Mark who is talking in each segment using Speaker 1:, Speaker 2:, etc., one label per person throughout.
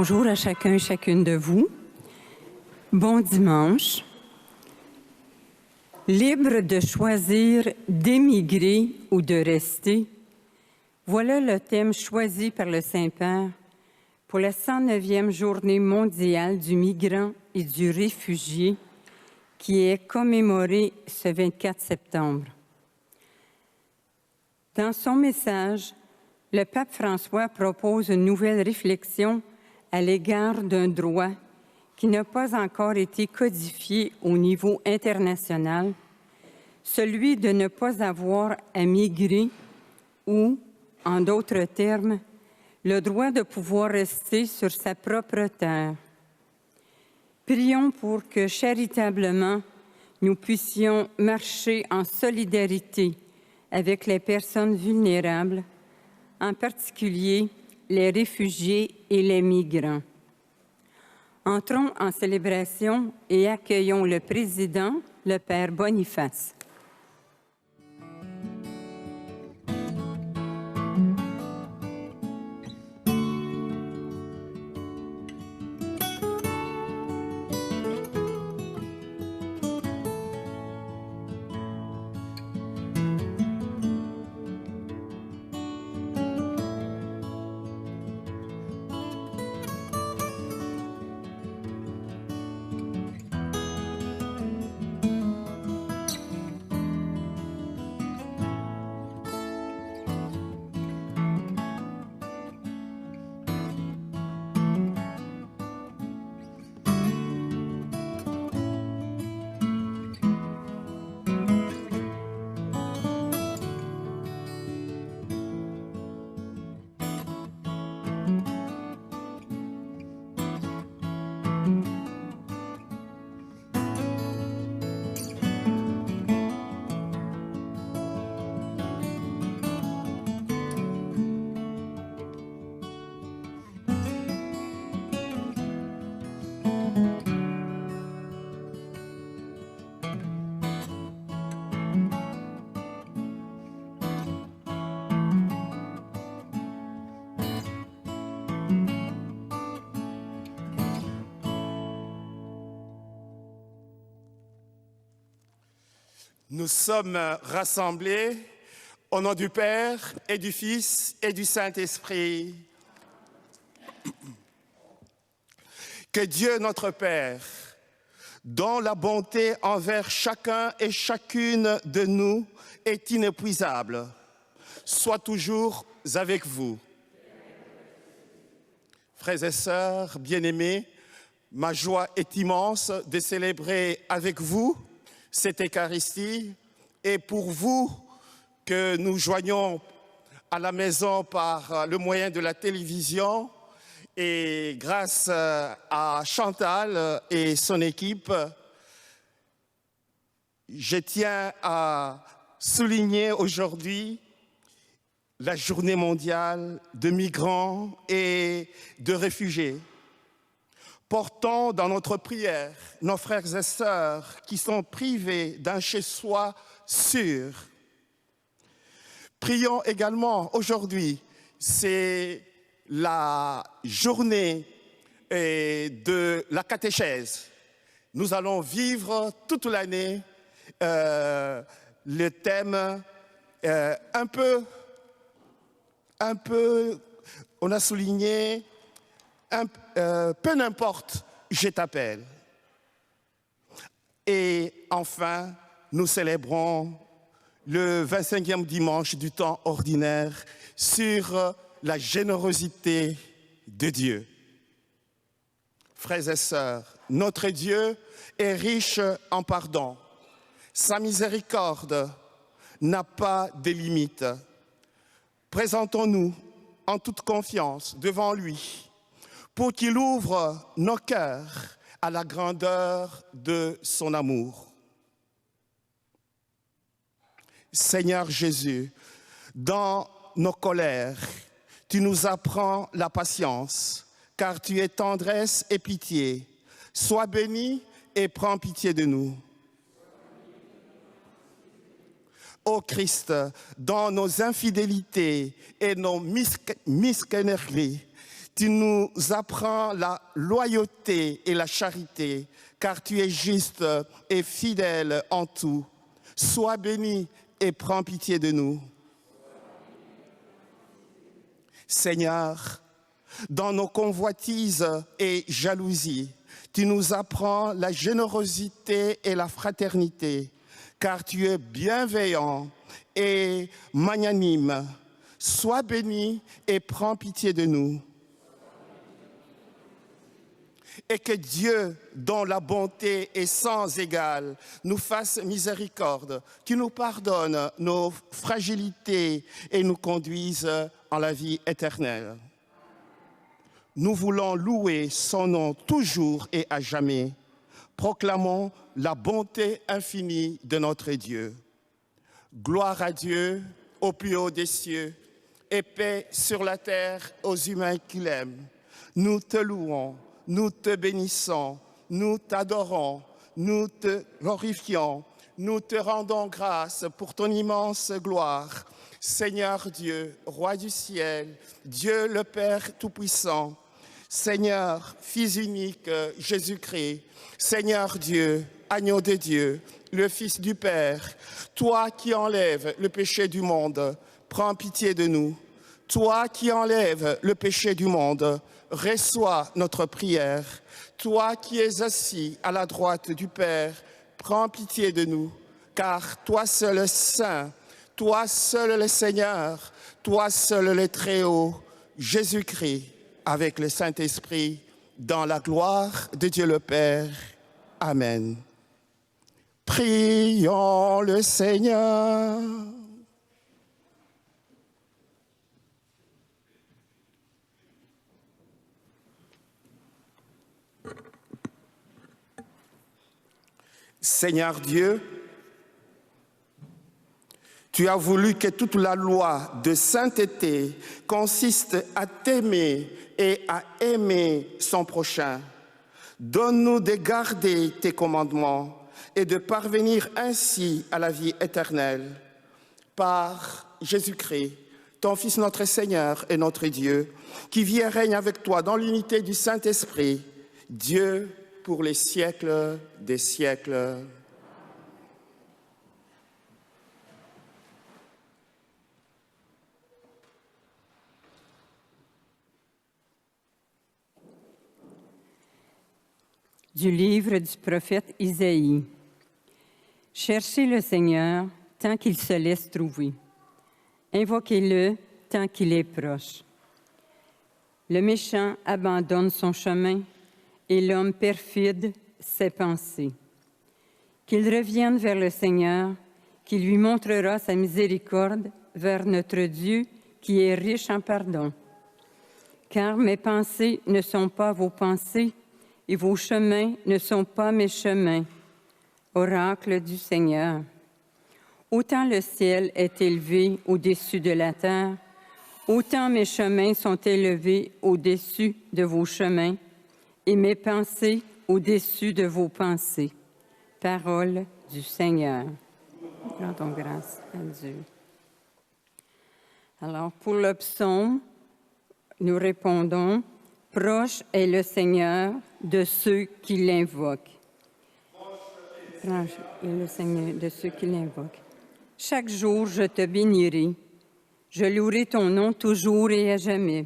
Speaker 1: Bonjour à chacun et chacune de vous. Bon dimanche. Libre de choisir d'émigrer ou de rester, voilà le thème choisi par le Saint-Père pour la 109e journée mondiale du migrant et du réfugié qui est commémorée ce 24 septembre. Dans son message, le pape François propose une nouvelle réflexion à l'égard d'un droit qui n'a pas encore été codifié au niveau international, celui de ne pas avoir à migrer ou, en d'autres termes, le droit de pouvoir rester sur sa propre terre. Prions pour que, charitablement, nous puissions marcher en solidarité avec les personnes vulnérables, en particulier les réfugiés et les migrants. Entrons en célébration et accueillons le président, le Père Boniface.
Speaker 2: Nous sommes rassemblés au nom du Père et du Fils et du Saint-Esprit. Que Dieu notre Père, dont la bonté envers chacun et chacune de nous est inépuisable, soit toujours avec vous. Frères et sœurs bien-aimés, ma joie est immense de célébrer avec vous cette Eucharistie et pour vous que nous joignons à la maison par le moyen de la télévision et grâce à Chantal et son équipe, je tiens à souligner aujourd'hui la journée mondiale de migrants et de réfugiés. Portons dans notre prière nos frères et sœurs qui sont privés d'un chez-soi sûr. Prions également aujourd'hui, c'est la journée de la catéchèse. Nous allons vivre toute l'année le thème un peu, on a souligné, peu n'importe, je t'appelle. Et enfin, nous célébrons le 25e dimanche du temps ordinaire sur la générosité de Dieu. Frères et sœurs, notre Dieu est riche en pardon. Sa miséricorde n'a pas de limite. Présentons-nous en toute confiance devant lui pour qu'il ouvre nos cœurs à la grandeur de son amour. Seigneur Jésus, dans nos colères, tu nous apprends la patience, car tu es tendresse et pitié. Sois béni et prends pitié de nous. Ô Christ, dans nos infidélités et nos misconneries, Tu nous apprends la loyauté et la charité, car tu es juste et fidèle en tout. Sois béni et prends pitié de nous. Seigneur, dans nos convoitises et jalousies, tu nous apprends la générosité et la fraternité, car tu es bienveillant et magnanime. Sois béni et prends pitié de nous. Et que Dieu, dont la bonté est sans égale, nous fasse miséricorde, qui nous pardonne nos fragilités et nous conduise en la vie éternelle. Nous voulons louer son nom toujours et à jamais. Proclamons la bonté infinie de notre Dieu. Gloire à Dieu au plus haut des cieux et paix sur la terre aux humains qui l'aiment. Nous te louons. Nous te bénissons, nous t'adorons, nous te glorifions, nous te rendons grâce pour ton immense gloire. Seigneur Dieu, Roi du ciel, Dieu le Père Tout-Puissant, Seigneur, Fils unique, Jésus-Christ, Seigneur Dieu, Agneau de Dieu, le Fils du Père, toi qui enlèves le péché du monde, prends pitié de nous. Toi qui enlèves le péché du monde, reçois notre prière. Toi qui es assis à la droite du Père, prends pitié de nous, car toi seul est saint, toi seul le Seigneur, toi seul le Très-Haut, Jésus-Christ, avec le Saint-Esprit, dans la gloire de Dieu le Père. Amen. Prions le Seigneur. Seigneur Dieu, tu as voulu que toute la loi de sainteté consiste à t'aimer et à aimer son prochain. Donne-nous de garder tes commandements et de parvenir ainsi à la vie éternelle. Par Jésus-Christ, ton Fils notre Seigneur et notre Dieu, qui vit et règne avec toi dans l'unité du Saint-Esprit, Dieu pour les siècles des siècles.
Speaker 1: Du livre du prophète Isaïe. Cherchez le Seigneur tant qu'il se laisse trouver. Invoquez-le tant qu'il est proche. Le méchant abandonne son chemin et l'homme perfide ses pensées. Qu'il revienne vers le Seigneur, qui lui montrera sa miséricorde, vers notre Dieu qui est riche en pardon. Car mes pensées ne sont pas vos pensées, et vos chemins ne sont pas mes chemins. Oracle du Seigneur. Autant le ciel est élevé au-dessus de la terre, autant mes chemins sont élevés au-dessus de vos chemins, et mes pensées au-dessus de vos pensées. Parole du Seigneur. Rendons grâce à Dieu. Alors, pour le psaume, nous répondons, « Proche est le Seigneur de ceux qui l'invoquent. » Proche est le Seigneur de ceux qui l'invoquent. Chaque jour, je te bénirai. Je louerai ton nom toujours et à jamais.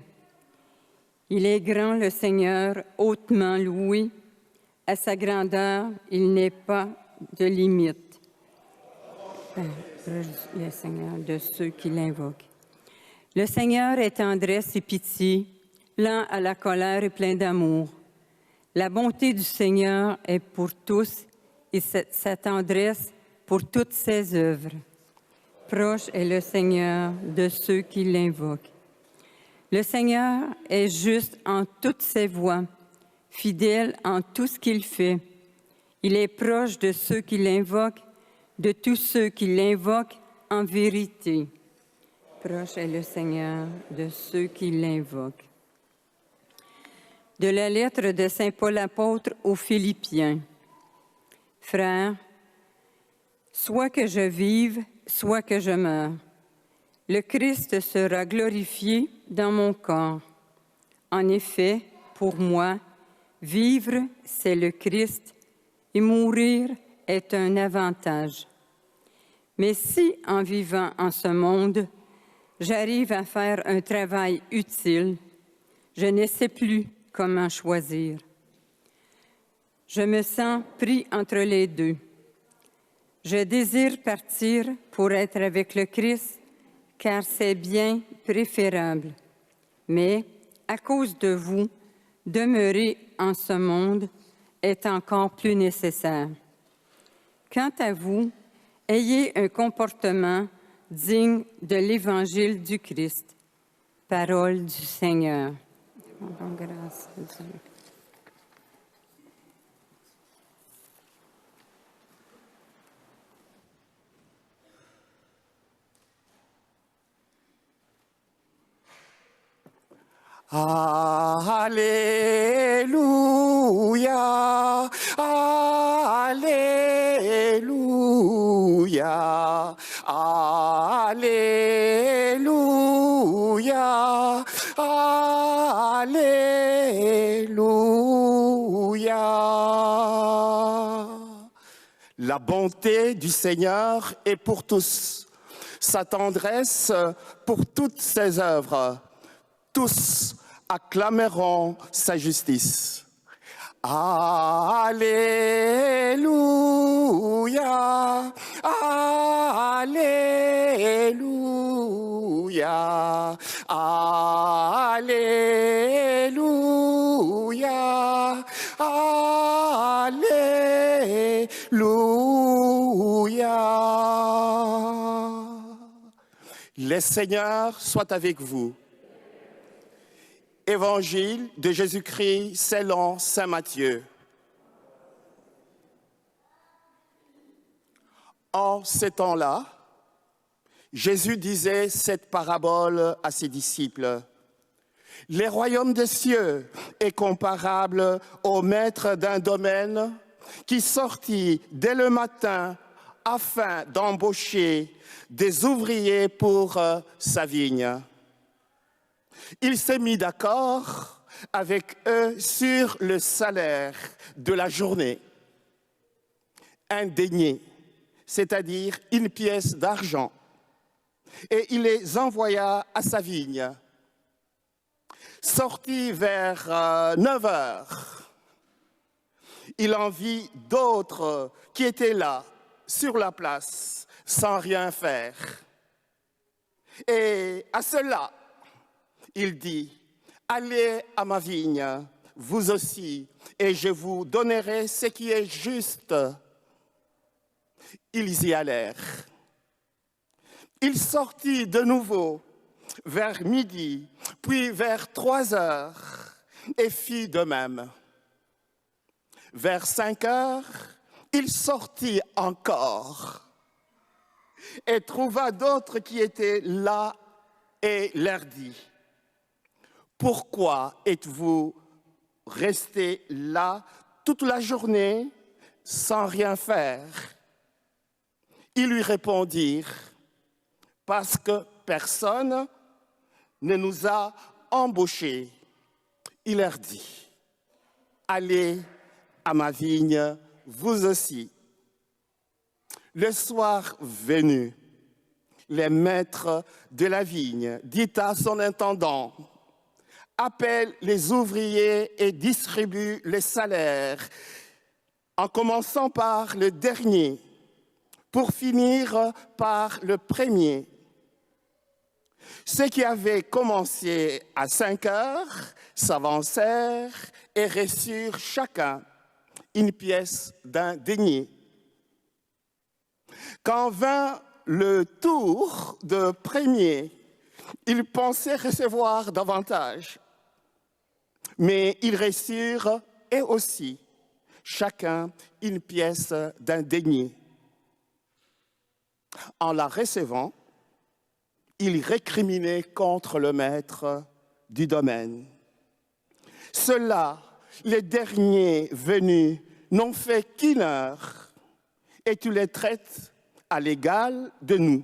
Speaker 1: Il est grand, le Seigneur, hautement loué. À sa grandeur, il n'est pas de limite. Le Seigneur de ceux qui l'invoquent. Le Seigneur est tendresse et pitié, lent à la colère et plein d'amour. La bonté du Seigneur est pour tous et sa tendresse pour toutes ses œuvres. Proche est le Seigneur de ceux qui l'invoquent. Le Seigneur est juste en toutes ses voies, fidèle en tout ce qu'il fait. Il est proche de ceux qui l'invoquent, de tous ceux qui l'invoquent en vérité. Proche est le Seigneur de ceux qui l'invoquent. De la lettre de saint Paul apôtre aux Philippiens. Frères, soit que je vive, soit que je meure, le Christ sera glorifié dans mon corps. En effet, pour moi, vivre, c'est le Christ et mourir est un avantage. Mais si, en vivant en ce monde, j'arrive à faire un travail utile, je ne sais plus comment choisir. Je me sens pris entre les deux. Je désire partir pour être avec le Christ, car c'est bien préférable. Mais, à cause de vous, demeurer en ce monde est encore plus nécessaire. Quant à vous, ayez un comportement digne de l'Évangile du Christ. Parole du Seigneur. Rendons grâce à Dieu.
Speaker 2: Alléluia, Alléluia, Alléluia, Alléluia. La bonté du Seigneur est pour tous, sa tendresse pour toutes ses œuvres. Tous acclameront sa justice. Alléluia, Alléluia, Alléluia, Alléluia. Le Seigneur soit avec vous. Évangile de Jésus-Christ selon saint Matthieu. En ces temps-là, Jésus disait cette parabole à ses disciples. « Le royaume des cieux est comparable au maître d'un domaine qui sortit dès le matin afin d'embaucher des ouvriers pour sa vigne. Il s'est mis d'accord avec eux sur le salaire de la journée, un denier, c'est-à-dire une pièce d'argent, et il les envoya à sa vigne. Sorti vers 9 heures, il en vit d'autres qui étaient là, sur la place, sans rien faire. Et à cela, il dit, « Allez à ma vigne, vous aussi, et je vous donnerai ce qui est juste. » Ils y allèrent. Il sortit de nouveau vers midi, puis vers 3 heures, et fit de même. Vers 5 heures, il sortit encore et trouva d'autres qui étaient là et leur dit, « Pourquoi êtes-vous restés là toute la journée sans rien faire ?» Ils lui répondirent, « Parce que personne ne nous a embauchés. » Il leur dit, « Allez à ma vigne, vous aussi. » Le soir venu, le maître de la vigne dit à son intendant, « Appelle les ouvriers et distribue les salaires, en commençant par le dernier, pour finir par le premier. » Ceux qui avaient commencé à 5 heures s'avancèrent et reçurent chacun une pièce d'un denier. Quand vint le tour de premier, ils pensaient recevoir davantage, mais ils reçurent eux aussi chacun une pièce d'un denier. En la recevant, ils récriminaient contre le maître du domaine. Ceux-là, les derniers venus, n'ont fait qu'une heure et tu les traites à l'égal de nous,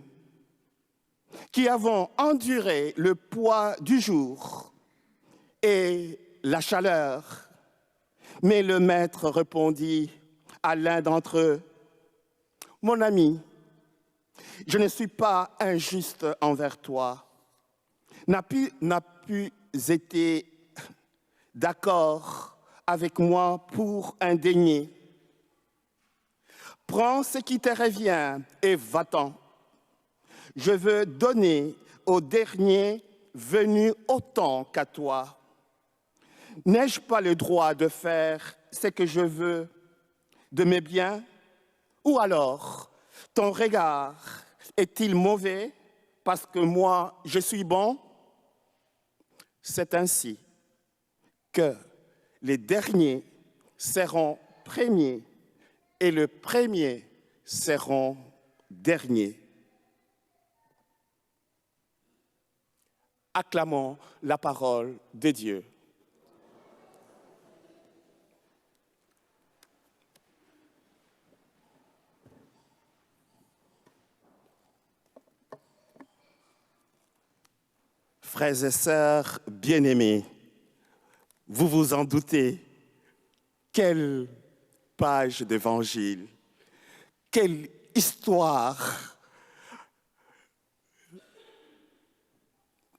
Speaker 2: qui avons enduré le poids du jour. et la chaleur. Mais le maître répondit à l'un d'entre eux, « Mon ami, je ne suis pas injuste envers toi. N'a pu été d'accord avec moi pour un denier. Prends ce qui te revient et va-t'en. Je veux donner au dernier venu autant qu'à toi. N'ai-je pas le droit de faire ce que je veux de mes biens? Ou alors, ton regard est-il mauvais parce que moi, je suis bon? C'est ainsi que les derniers seront premiers et les premiers seront derniers. Acclamons la parole de Dieu. Frères et sœurs bien-aimés, vous vous en doutez, quelle page d'évangile, quelle histoire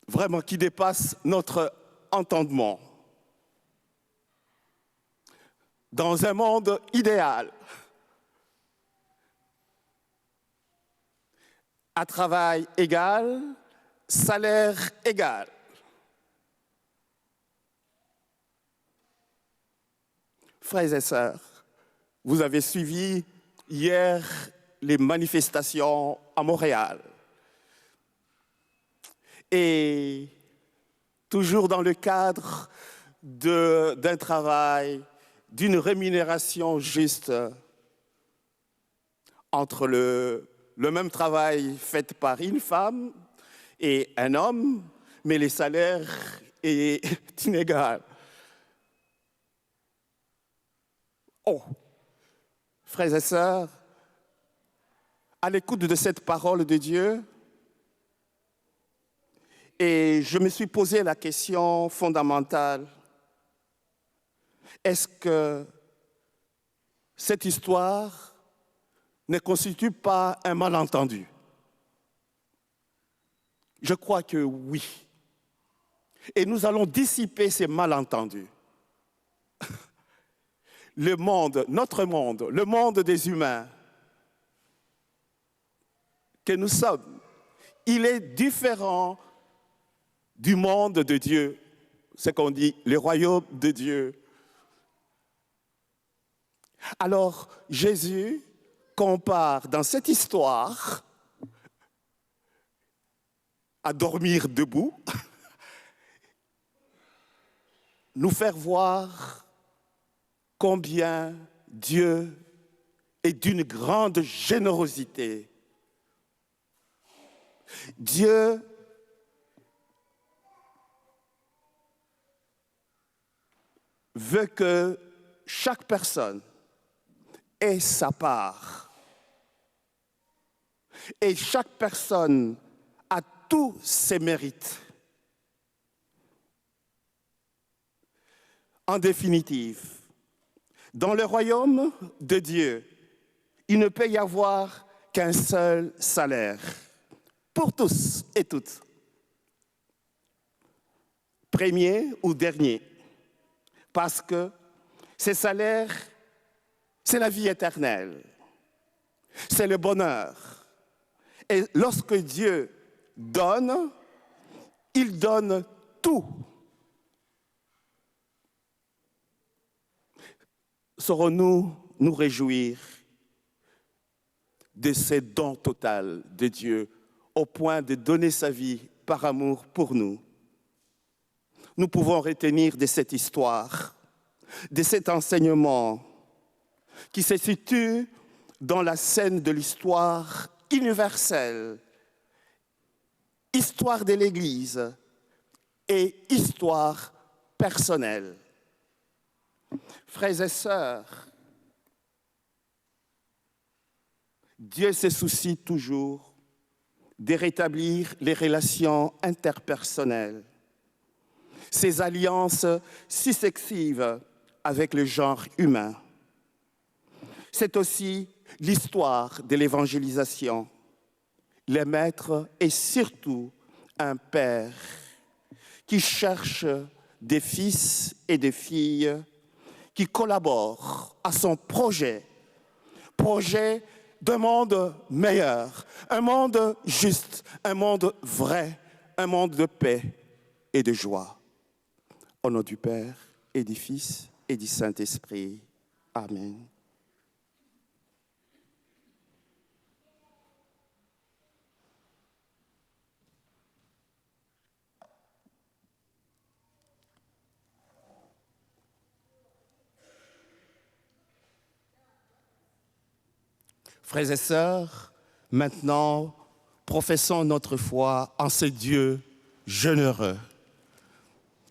Speaker 2: vraiment qui dépasse notre entendement. Dans un monde idéal, à travail égal, salaire égal. Frères et sœurs, vous avez suivi hier les manifestations à Montréal. Et toujours dans le cadre d'un travail, d'une rémunération juste entre le même travail fait par une femme et un homme, mais les salaires est inégal. Oh, frères et sœurs, à l'écoute de cette parole de Dieu, et je me suis posé la question fondamentale. Est-ce que cette histoire ne constitue pas un malentendu? Je crois que oui. Et nous allons dissiper ces malentendus. Le monde, notre monde, le monde des humains que nous sommes, il est différent du monde de Dieu, ce qu'on dit le royaume de Dieu. Alors Jésus compare dans cette histoire à dormir debout, nous faire voir combien Dieu est d'une grande générosité. Dieu veut que chaque personne ait sa part. Et chaque personne a tous ses mérites. En définitive, dans le royaume de Dieu, il ne peut y avoir qu'un seul salaire pour tous et toutes. Premier ou dernier. Parce que ces salaires, c'est la vie éternelle. C'est le bonheur. Et lorsque Dieu donne, il donne tout. Saurons-nous nous réjouir de ce don total de Dieu au point de donner sa vie par amour pour nous? Nous pouvons retenir de cette histoire, de cet enseignement qui se situe dans la scène de l'histoire universelle, histoire de l'Église et histoire personnelle. Frères et sœurs, Dieu se soucie toujours de rétablir les relations interpersonnelles. ces alliances successives avec le genre humain. C'est aussi l'histoire de l'évangélisation. Le Maître est surtout un père qui cherche des fils et des filles qui collaborent à son projet d'un monde meilleur, un monde juste, un monde vrai, un monde de paix et de joie. Au nom du Père et du Fils et du Saint-Esprit. Amen. Frères et sœurs, maintenant, professons notre foi en ce Dieu généreux,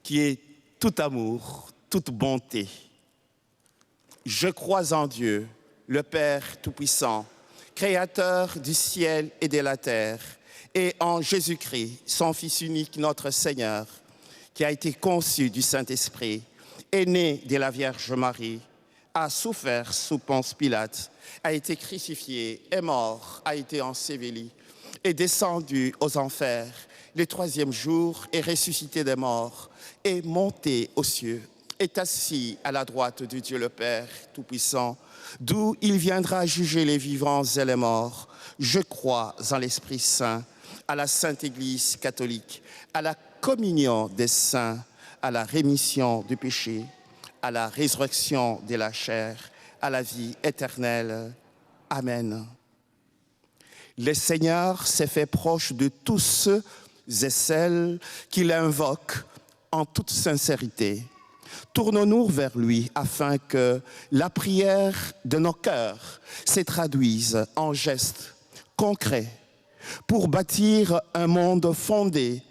Speaker 2: qui est tout amour, toute bonté. Je crois en Dieu, le Père Tout-Puissant, Créateur du ciel et de la terre, et en Jésus-Christ, son Fils unique, notre Seigneur, qui a été conçu du Saint-Esprit, est né de la Vierge Marie, a souffert sous Ponce Pilate, a été crucifié, est mort, a été enseveli, est descendu aux enfers, le troisième jour est ressuscité des morts, est monté aux cieux, est assis à la droite de Dieu le Père Tout-Puissant, d'où il viendra juger les vivants et les morts. Je crois en l'Esprit Saint, à la Sainte Église catholique, à la communion des saints, à la rémission du péché, à la résurrection de la chair, à la vie éternelle. Amen. Le Seigneur s'est fait proche de tous ceux et celles qui l'invoquent en toute sincérité. Tournons-nous vers lui afin que la prière de nos cœurs se traduise en gestes concrets pour bâtir un monde fondé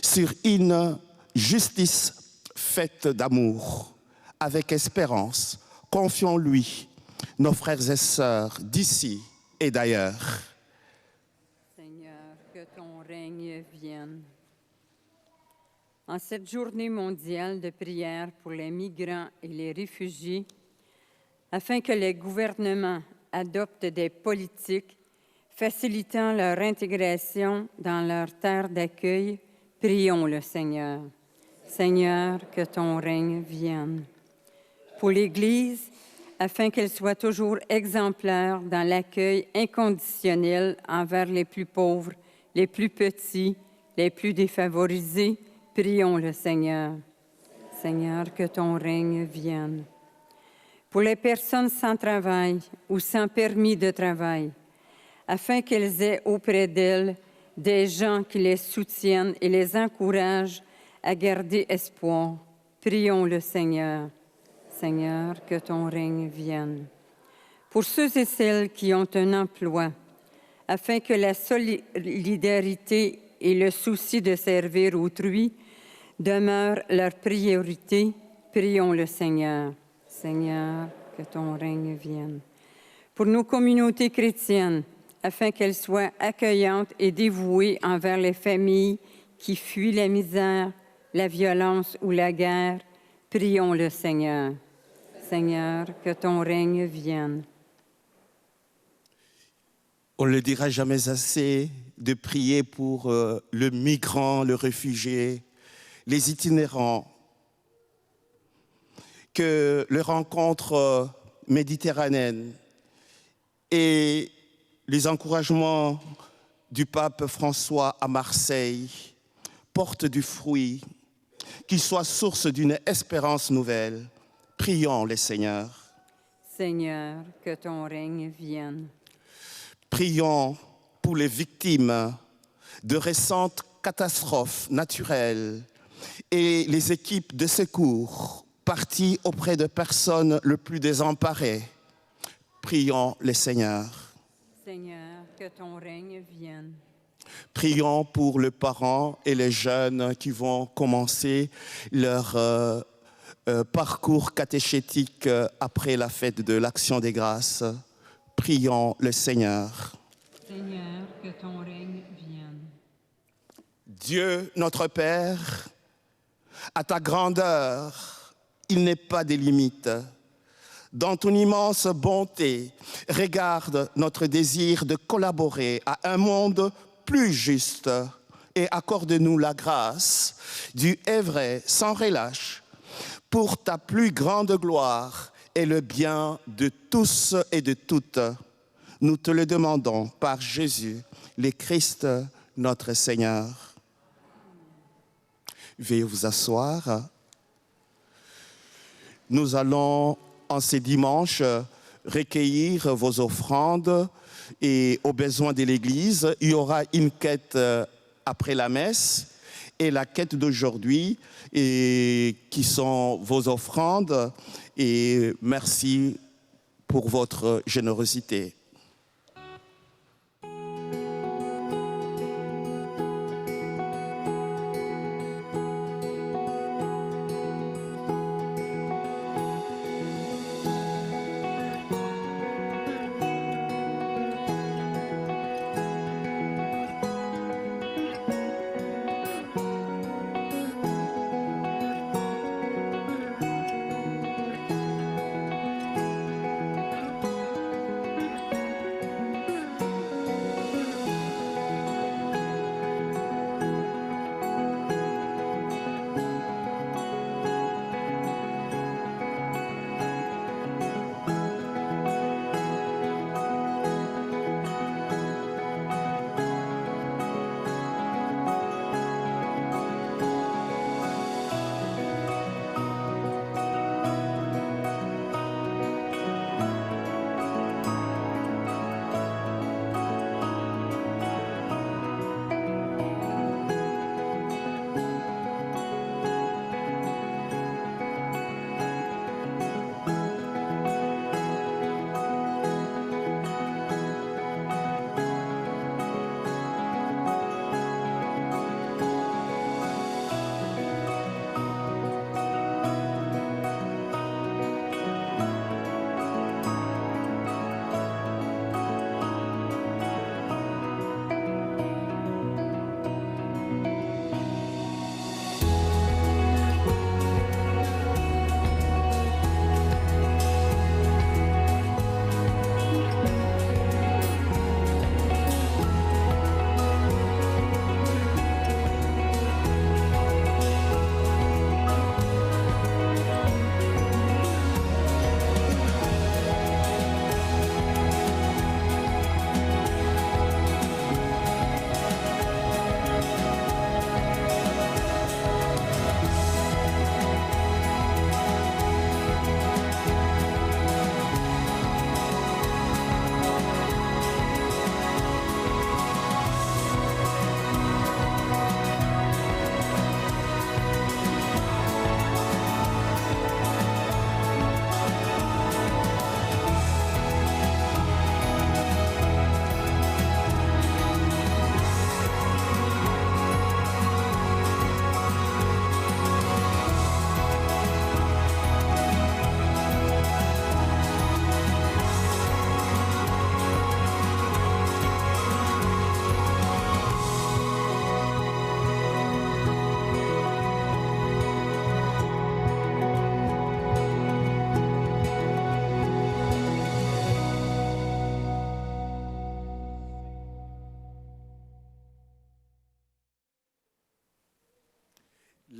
Speaker 2: sur une justice faite d'amour. Avec espérance, confions-lui nos frères et sœurs d'ici et d'ailleurs.
Speaker 1: Seigneur, que ton règne vienne. En cette journée mondiale de prière pour les migrants et les réfugiés, afin que les gouvernements adoptent des politiques facilitant leur intégration dans leur terre d'accueil, prions le Seigneur. Seigneur, que ton règne vienne. Pour l'Église, afin qu'elle soit toujours exemplaire dans l'accueil inconditionnel envers les plus pauvres, les plus petits, les plus défavorisés, prions le Seigneur. Seigneur, que ton règne vienne. Pour les personnes sans travail ou sans permis de travail, afin qu'elles aient auprès d'elles des gens qui les soutiennent et les encouragent à garder espoir, prions le Seigneur. Seigneur, que ton règne vienne. Pour ceux et celles qui ont un emploi, afin que la solidarité et le souci de servir autrui demeurent leur priorité, prions le Seigneur. Seigneur, que ton règne vienne. Pour nos communautés chrétiennes, afin qu'elles soient accueillantes et dévouées envers les familles qui fuient la misère, la violence ou la guerre, prions le Seigneur. Seigneur, que ton règne vienne.
Speaker 2: On ne le dira jamais assez de prier pour le migrant, le réfugié, les itinérants, que les rencontres méditerranéennes et les encouragements du pape François à Marseille portent du fruit, qu'ils soient source d'une espérance nouvelle. Prions le Seigneur.
Speaker 1: Seigneur, que ton règne vienne.
Speaker 2: Prions pour les victimes de récentes catastrophes naturelles et les équipes de secours parties auprès de personnes les plus désemparées. Prions le Seigneur.
Speaker 1: Seigneur, que ton règne vienne.
Speaker 2: Prions pour les parents et les jeunes qui vont commencer leur parcours catéchétique après la fête de l'Action des Grâces. Prions le Seigneur.
Speaker 1: Seigneur, que ton règne vienne.
Speaker 2: Dieu, notre Père, À ta grandeur, il n'est pas de limite. Dans ton immense bonté, regarde notre désir de collaborer à un monde plus juste et accorde-nous la grâce du œuvrer sans relâche pour ta plus grande gloire et le bien de tous et de toutes. Nous te le demandons par Jésus, le Christ, notre Seigneur. Veuillez vous asseoir. Nous allons, en ce dimanche, recueillir vos offrandes et aux besoins de l'Église. Il y aura une quête après la messe et la quête d'aujourd'hui, qui sont vos offrandes. Et merci pour votre générosité.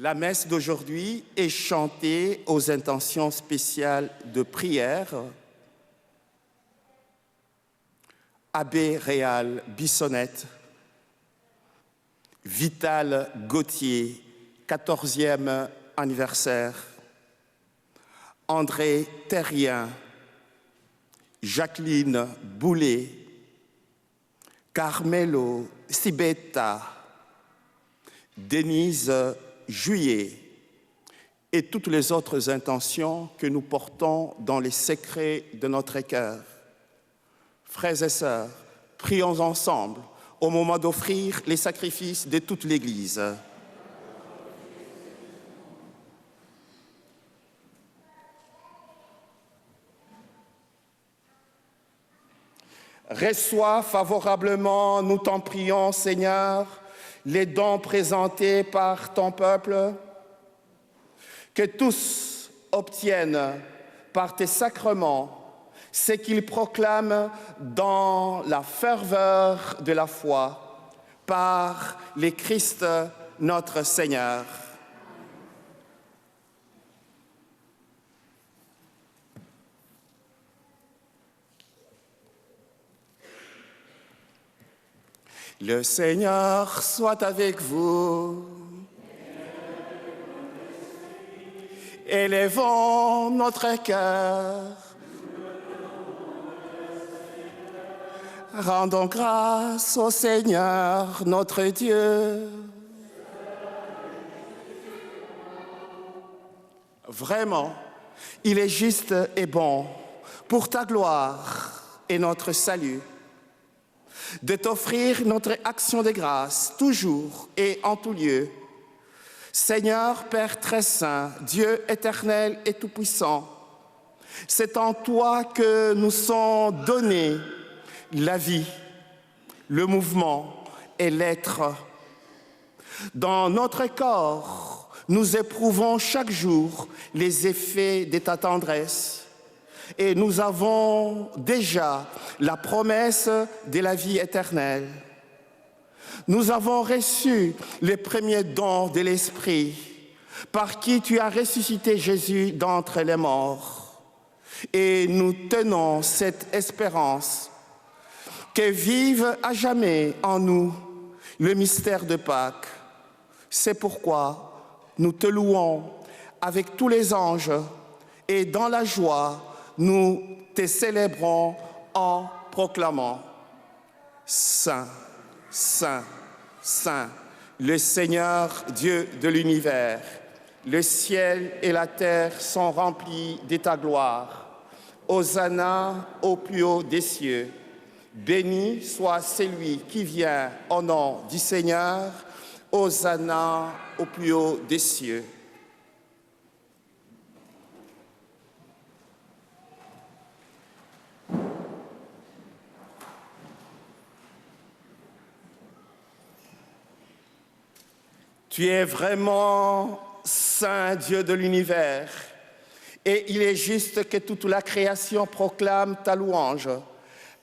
Speaker 2: La messe d'aujourd'hui est chantée aux intentions spéciales de prière. Abbé Réal Bissonnette, Vital Gauthier, 14e anniversaire, André Terrien, Jacqueline Boulet, Carmelo Sibetta, Denise Juillet et toutes les autres intentions que nous portons dans les secrets de notre cœur. Frères et sœurs, prions ensemble au moment d'offrir les sacrifices de toute l'Église. Reçois favorablement, nous t'en prions, Seigneur, les dons présentés par ton peuple, que tous obtiennent par tes sacrements ce qu'ils proclament dans la ferveur de la foi, par les Christ notre Seigneur. Le Seigneur soit avec vous. Élevons notre cœur. Rendons grâce au Seigneur, notre Dieu. Vraiment, il est juste et bon, pour ta gloire et notre salut, de t'offrir notre action de grâce, toujours et en tout lieu. Seigneur, Père très saint, Dieu éternel et tout-puissant, c'est en toi que nous sont donnés la vie, le mouvement et l'être. Dans notre corps, nous éprouvons chaque jour les effets de ta tendresse. Et nous avons déjà la promesse de la vie éternelle. Nous avons reçu les premiers dons de l'Esprit, par qui tu as ressuscité Jésus d'entre les morts. Et nous tenons cette espérance que vive à jamais en nous le mystère de Pâques. C'est pourquoi nous te louons avec tous les anges et dans la joie, nous te célébrons en proclamant Saint, Saint, Saint, le Seigneur Dieu de l'univers. Le ciel et la terre sont remplis de ta gloire. Hosanna au plus haut des cieux. Béni soit celui qui vient au nom du Seigneur. Hosanna au plus haut des cieux. Tu es vraiment Saint Dieu de l'univers, et il est juste que toute la création proclame ta louange,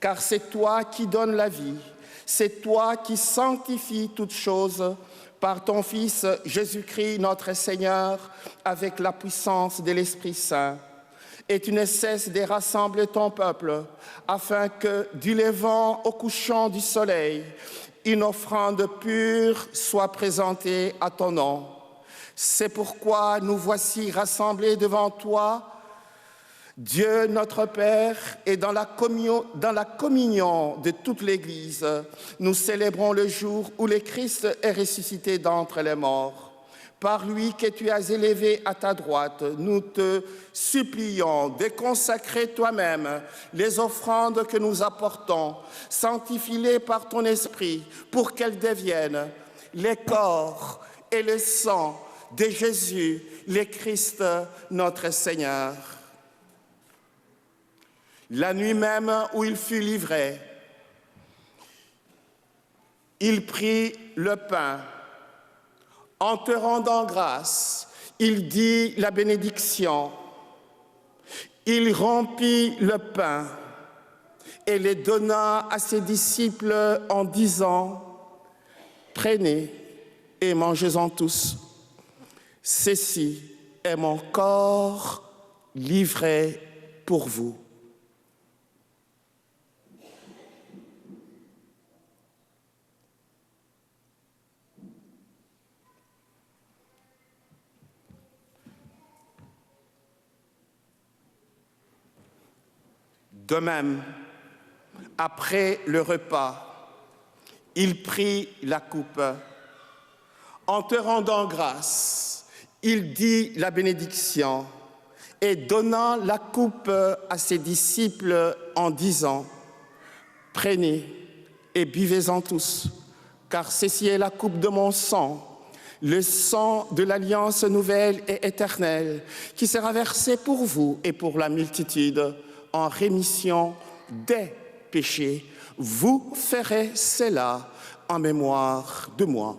Speaker 2: car c'est toi qui donnes la vie, c'est toi qui sanctifies toutes choses par ton Fils Jésus-Christ notre Seigneur, avec la puissance de l'Esprit Saint. Et tu ne cesses de rassembler ton peuple, afin que, du levant au couchant du soleil, une offrande pure soit présentée à ton nom. C'est pourquoi nous voici rassemblés devant toi, Dieu notre Père, et dans la communion de toute l'Église, nous célébrons le jour où le Christ est ressuscité d'entre les morts. Par lui que tu as élevé à ta droite, nous te supplions de consacrer toi-même les offrandes que nous apportons, sanctifie-les par ton esprit pour qu'elles deviennent les corps et le sang de Jésus, le Christ, notre Seigneur. La nuit même où il fut livré, il prit le pain. En te rendant grâce, il dit la bénédiction. Il rompit le pain et le donna à ses disciples en disant « Prenez et mangez-en tous. Ceci est mon corps livré pour vous. » De même, après le repas, il prit la coupe. En te rendant grâce, il dit la bénédiction et donnant la coupe à ses disciples en disant « Prenez et buvez-en tous, car ceci est la coupe de mon sang, le sang de l'alliance nouvelle et éternelle, qui sera versé pour vous et pour la multitude, en rémission des péchés. Vous ferez cela en mémoire de moi. »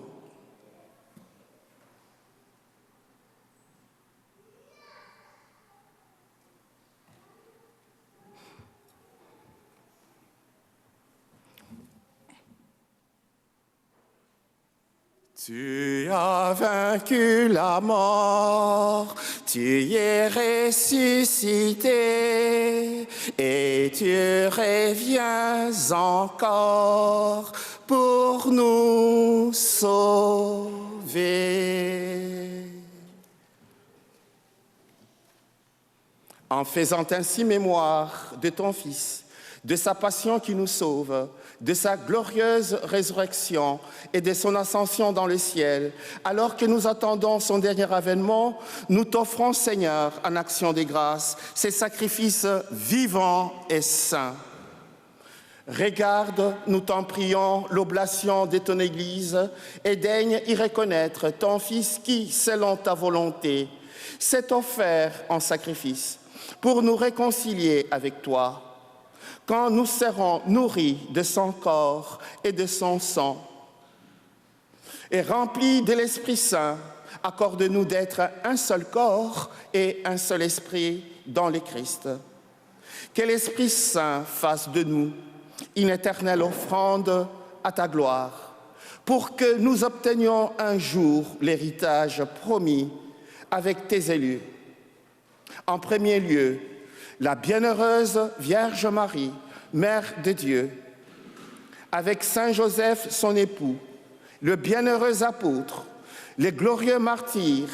Speaker 2: Tu as vaincu la mort, tu es ressuscité et tu reviens encore pour nous sauver. En faisant ainsi mémoire de ton Fils, de sa passion qui nous sauve, de sa glorieuse résurrection et de son ascension dans le ciel, alors que nous attendons son dernier avènement, nous t'offrons, Seigneur, en action de grâce, ces sacrifices vivants et saints. Regarde, nous t'en prions, l'oblation de ton Église et daigne y reconnaître ton Fils qui, selon ta volonté, s'est offert en sacrifice pour nous réconcilier avec toi. Quand nous serons nourris de son corps et de son sang, et remplis de l'Esprit Saint, accorde-nous d'être un seul corps et un seul esprit dans le Christ. Que l'Esprit Saint fasse de nous une éternelle offrande à ta gloire, pour que nous obtenions un jour l'héritage promis avec tes élus. En premier lieu, la bienheureuse Vierge Marie, Mère de Dieu, avec Saint Joseph, son époux, le bienheureux apôtre, les glorieux martyrs,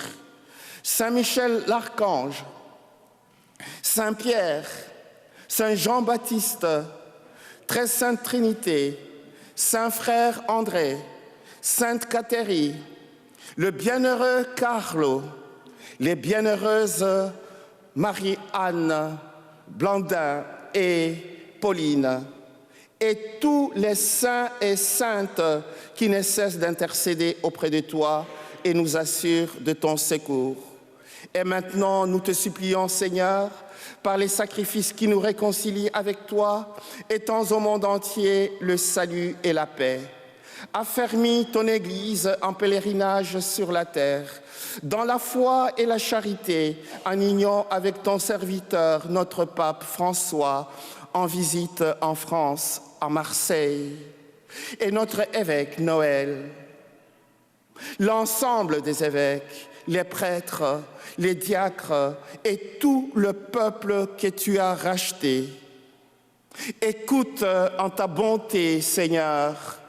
Speaker 2: Saint Michel l'Archange, Saint Pierre, Saint Jean-Baptiste, Très Sainte Trinité, Saint Frère André, Sainte Catherine, le bienheureux Carlo, les bienheureuses Marie-Anne, Blandin et Pauline, et tous les saints et saintes qui ne cessent d'intercéder auprès de toi et nous assurent de ton secours. Et maintenant, nous te supplions, Seigneur, par les sacrifices qui nous réconcilient avec toi, étends au monde entier le salut et la paix. Affermis ton Église en pèlerinage sur la terre, dans la foi et la charité, en union avec ton serviteur, notre pape François, en visite en France, à Marseille, et notre évêque Noël. L'ensemble des évêques, les prêtres, les diacres et tout le peuple que tu as racheté. Écoute en ta bonté, Seigneur,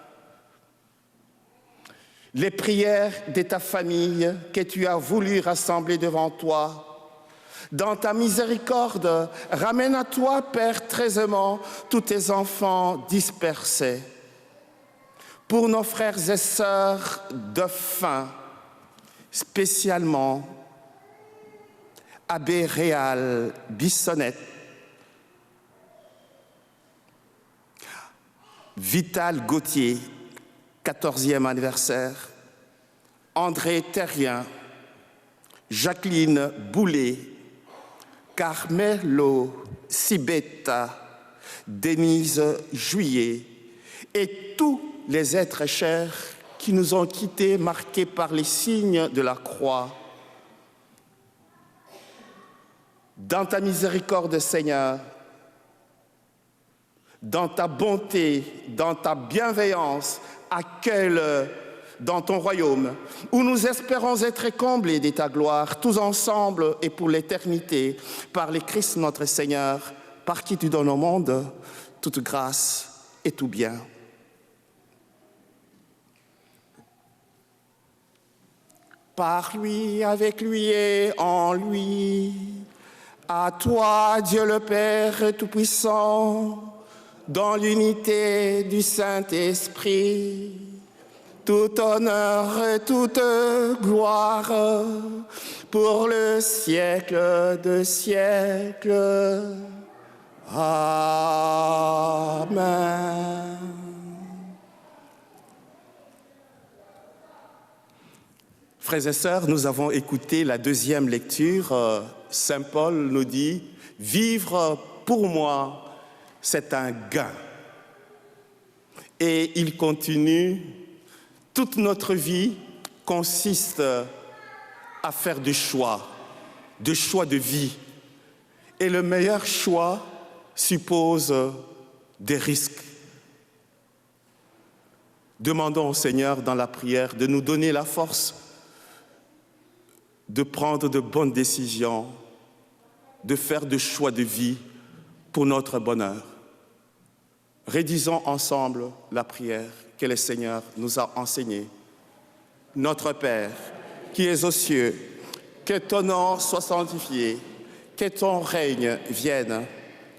Speaker 2: les prières de ta famille que tu as voulu rassembler devant toi. Dans ta miséricorde, ramène à toi, Père, très aimant, tous tes enfants dispersés. Pour nos frères et sœurs de faim, spécialement Abbé Réal Bissonnette, Vital Gauthier, 14e anniversaire, André Terrien, Jacqueline Boulet, Carmelo Sibetta, Denise Juillet et tous les êtres chers qui nous ont quittés marqués par les signes de la croix. Dans ta miséricorde, Seigneur, dans ta bonté, dans ta bienveillance, accueille dans ton royaume, où nous espérons être comblés de ta gloire, tous ensemble et pour l'éternité, par le Christ notre Seigneur, par qui tu donnes au monde toute grâce et tout bien. Par lui, avec lui et en lui, à toi, Dieu le Père Tout-Puissant, dans l'unité du Saint-Esprit, tout honneur et toute gloire pour le siècle de siècles. Amen. Frères et sœurs, nous avons écouté la deuxième lecture. Saint Paul nous dit « Vivre pour moi, c'est un gain ». Et il continue « Toute notre vie consiste à faire des choix de vie. Et le meilleur choix suppose des risques. Demandons au Seigneur dans la prière de nous donner la force de prendre de bonnes décisions, de faire des choix de vie pour notre bonheur. Rédisons ensemble la prière que le Seigneur nous a enseignée. Notre Père, qui es aux cieux, que ton nom soit sanctifié, que ton règne vienne,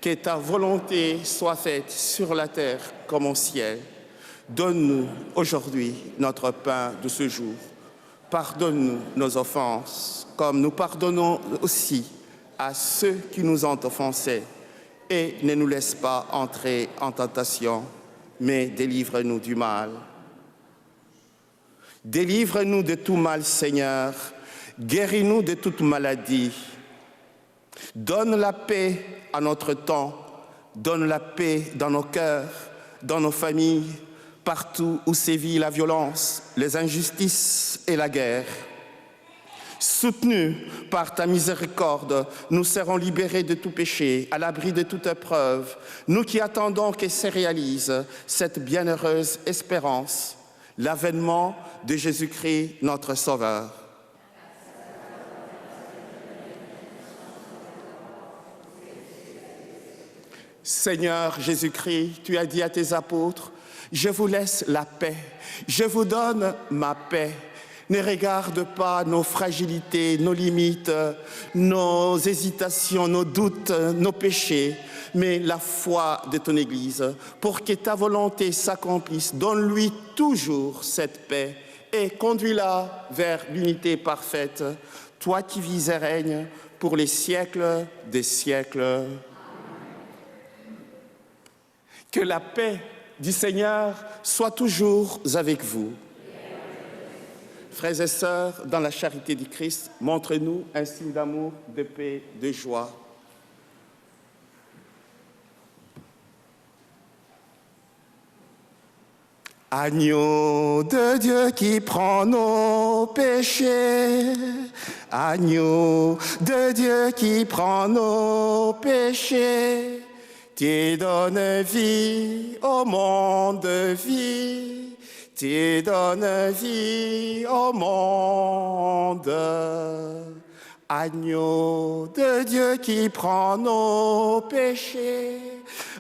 Speaker 2: que ta volonté soit faite sur la terre comme au ciel. Donne-nous aujourd'hui notre pain de ce jour. Pardonne-nous nos offenses, comme nous pardonnons aussi à ceux qui nous ont offensés. Et ne nous laisse pas entrer en tentation, mais délivre-nous du mal. Délivre-nous de tout mal, Seigneur. Guéris-nous de toute maladie. Donne la paix à notre temps. Donne la paix dans nos cœurs, dans nos familles, partout où sévit la violence, les injustices et la guerre. Soutenus par ta miséricorde, nous serons libérés de tout péché, à l'abri de toute épreuve, nous qui attendons que se réalise cette bienheureuse espérance, l'avènement de Jésus-Christ, notre Sauveur. Seigneur Jésus-Christ, tu as dit à tes apôtres, « Je vous laisse la paix, je vous donne ma paix. » Ne regarde pas nos fragilités, nos limites, nos hésitations, nos doutes, nos péchés, mais la foi de ton Église, pour que ta volonté s'accomplisse. Donne-lui toujours cette paix et conduis-la vers l'unité parfaite, toi qui vis et règnes pour les siècles des siècles. Que la paix du Seigneur soit toujours avec vous. Frères et sœurs, dans la charité du Christ, montrez-nous un signe d'amour, de paix, de joie. Agneau de Dieu qui prend nos péchés, agneau de Dieu qui prend nos péchés, tu donnes vie au monde, vie. Tu donnes vie au monde. Agneau de Dieu qui prend nos péchés,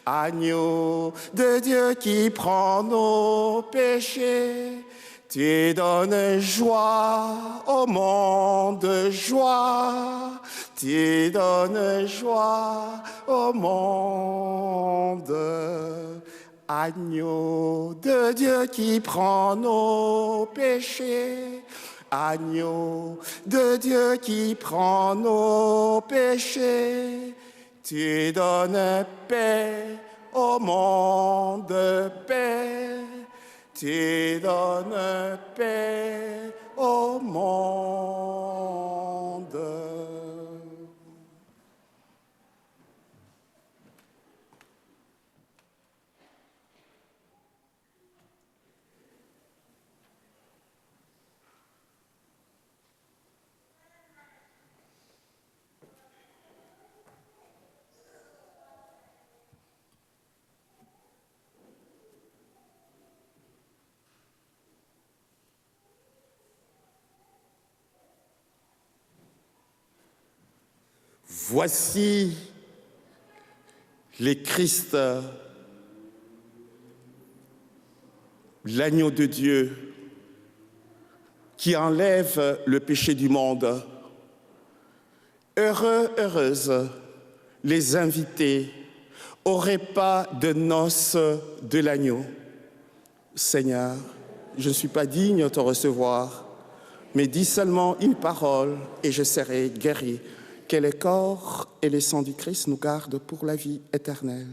Speaker 2: agneau de Dieu qui prend nos péchés, tu donnes joie au monde, joie, tu donnes joie au monde. Agneau de Dieu qui prend nos péchés, agneau de Dieu qui prend nos péchés, tu donnes paix au monde, paix, tu donnes paix au monde. Voici le Christ, l'agneau de Dieu qui enlève le péché du monde. Heureux, heureuses les invités au repas de noces de l'agneau. Seigneur, je ne suis pas digne de te recevoir, mais dis seulement une parole et je serai guéri. Que le corps et le sang du Christ nous gardent pour la vie éternelle.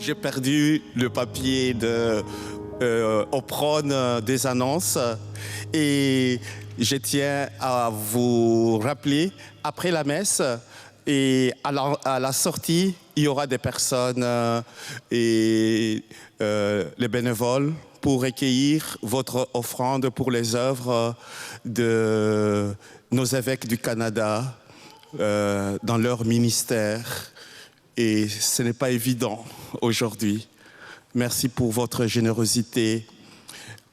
Speaker 2: J'ai perdu le papier au prône des annonces et je tiens à vous rappeler, après la messe et à la sortie, il y aura des personnes et les bénévoles pour recueillir votre offrande pour les œuvres de nos évêques du Canada dans leur ministère. Et ce n'est pas évident aujourd'hui. Merci pour votre générosité.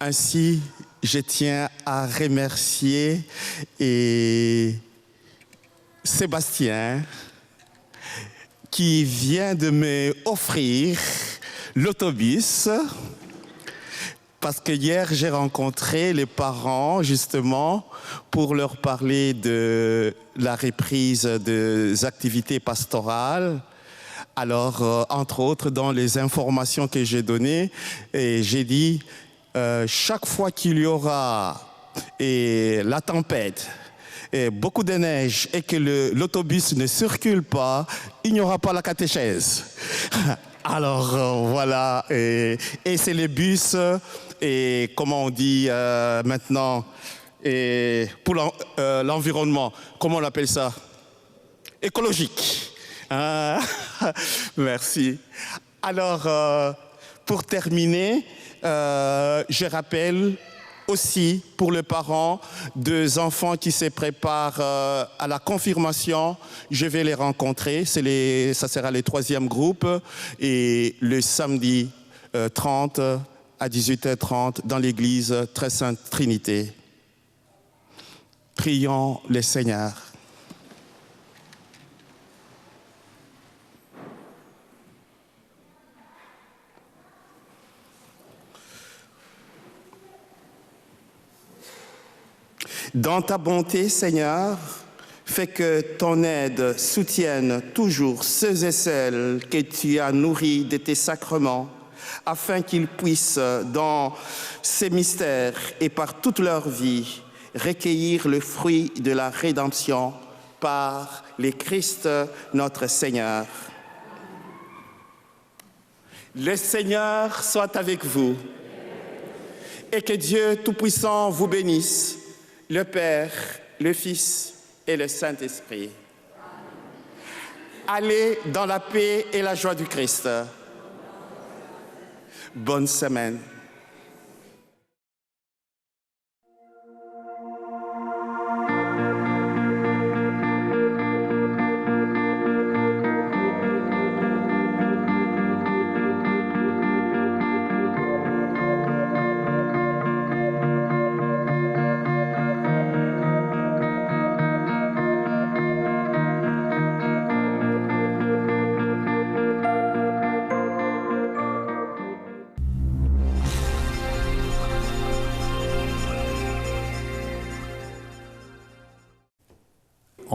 Speaker 2: Ainsi, je tiens à remercier Sébastien qui vient de me offrir l'autobus parce que hier, j'ai rencontré les parents justement pour leur parler de la reprise des activités pastorales. Alors, entre autres, dans les informations que j'ai données, j'ai dit, chaque fois qu'il y aura la tempête, et beaucoup de neige et que l'autobus ne circule pas, il n'y aura pas la catéchèse. Alors, voilà, et c'est les bus, et comment on dit maintenant, et pour l'environnement, comment on appelle ça? Écologique. Ah, merci. Alors, pour terminer, je rappelle aussi pour les parents des enfants qui se préparent à la confirmation, je vais les rencontrer. Ça sera le 3e groupe et le samedi 30 à 18h30 dans l'église Très Sainte Trinité. Prions le Seigneur. Dans ta bonté, Seigneur, fais que ton aide soutienne toujours ceux et celles que tu as nourris de tes sacrements, afin qu'ils puissent, dans ces mystères et par toute leur vie, recueillir le fruit de la rédemption par le Christ notre Seigneur. Le Seigneur soit avec vous et que Dieu Tout-Puissant vous bénisse, le Père, le Fils et le Saint-Esprit. Allez dans la paix et la joie du Christ. Bonne semaine.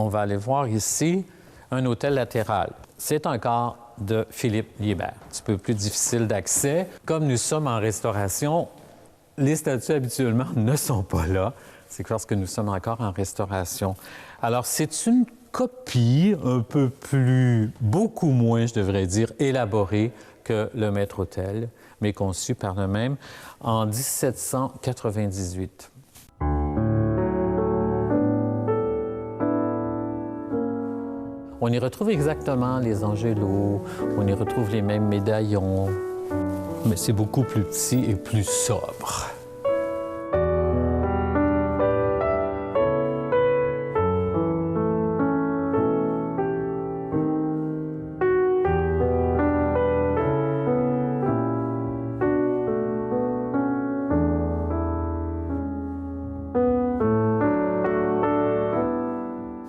Speaker 3: On va aller voir ici un autel latéral. C'est un corps de Philippe Liébert, un petit peu plus difficile d'accès. Comme nous sommes en restauration, les statues habituellement ne sont pas là. C'est parce que nous sommes encore en restauration. Alors, c'est une copie un peu plus, beaucoup moins, je devrais dire, élaborée que le maître-autel, mais conçu par le même en 1798. On y retrouve exactement les angélos, on y retrouve les mêmes médaillons, mais c'est beaucoup plus petit et plus sobre.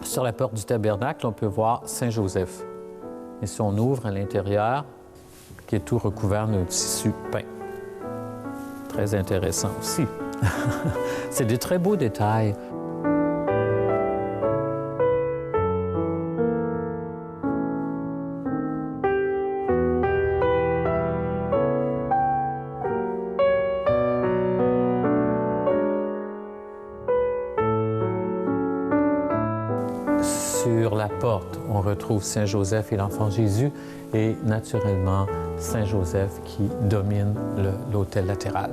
Speaker 3: Sur la porte du tabernacle, on peut voir Saint-Joseph. Et si on ouvre à l'intérieur, qui est tout recouvert d'un tissu peint. Très intéressant aussi. C'est des très beaux détails. Sur la la porte, on retrouve Saint Joseph et l'enfant Jésus et naturellement Saint Joseph qui domine l'autel latéral.